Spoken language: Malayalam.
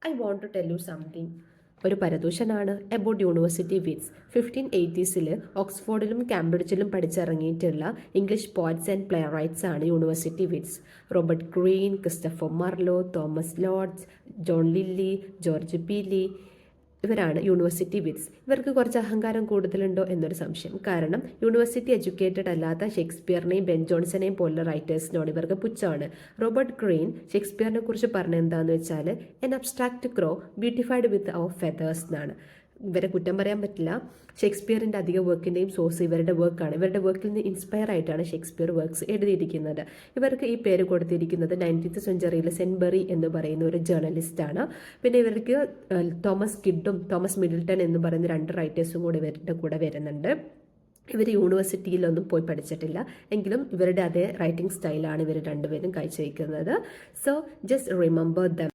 I want to tell you something. ഒരു പരദൂഷനാണ് അബൌട്ട് യൂണിവേഴ്സിറ്റി വിറ്റ്സ്. 1580s ഓക്സ്ഫോർഡിലും കാംബ്രിഡ്ജിലും പഠിച്ചിറങ്ങിയിട്ടുള്ള English poets and playwrights ആണ് university wits. Robert Greene, Christopher Marlowe, Thomas Lodge, John Lyly, George Peele ഇവരാണ് യൂണിവേഴ്സിറ്റി വിറ്റ്സ്. ഇവർക്ക് കുറച്ച് അഹങ്കാരം കൂടുതലുണ്ടോ എന്നൊരു സംശയം. കാരണം യൂണിവേഴ്സിറ്റി എഡ്യൂക്കേറ്റഡ് അല്ലാത്ത ഷേക്സ്പിയറിനെയും ബെൻ ജോൺസനെയും പോലുള്ള റൈറ്റേഴ്സിനോട് ഇവർക്ക് പുച്ഛമാണ്. റോബർട്ട് ഗ്രീൻ ഷേക്സ്പിയറിനെ കുറിച്ച് പറഞ്ഞ എന്താണെന്ന് വെച്ചാൽ എൻ അബ്സ്ട്രാക്ട് ക്രോ ബ്യൂട്ടിഫൈഡ് വിത്ത് അവർ ഫെതേഴ്സ് എന്നാണ്. ഇവരെ കുറ്റം പറയാൻ പറ്റില്ല. ഷേക്സ്പിയറിൻ്റെ അധിക വർക്കിൻ്റെയും സോഴ്സ് ഇവരുടെ വർക്കാണ്. ഇവരുടെ വർക്കിൽ നിന്ന് ഇൻസ്പയർ ആയിട്ടാണ് ഷേക്സ്പിയർ വർക്ക്സ് എഴുതിയിരിക്കുന്നത്. ഇവർക്ക് ഈ പേര് കൊടുത്തിരിക്കുന്നത് 19th സെഞ്ച്വറിയിലെ സെൻബറി എന്ന് പറയുന്ന ഒരു ജേർണലിസ്റ്റാണ്. പിന്നെ ഇവർക്ക് തോമസ് കിഡും തോമസ് മിഡിൽട്ടൺ എന്ന് പറയുന്ന 2 റൈറ്റേഴ്സും കൂടി ഇവരുടെ കൂടെ വരുന്നുണ്ട്. ഇവർ യൂണിവേഴ്സിറ്റിയിലൊന്നും പോയി പഠിച്ചിട്ടില്ല എങ്കിലും ഇവരുടെ അതേ റൈറ്റിംഗ് സ്റ്റൈലാണ് ഇവർ രണ്ടുപേരും കാഴ്ചവെക്കുന്നത്. So just remember dum.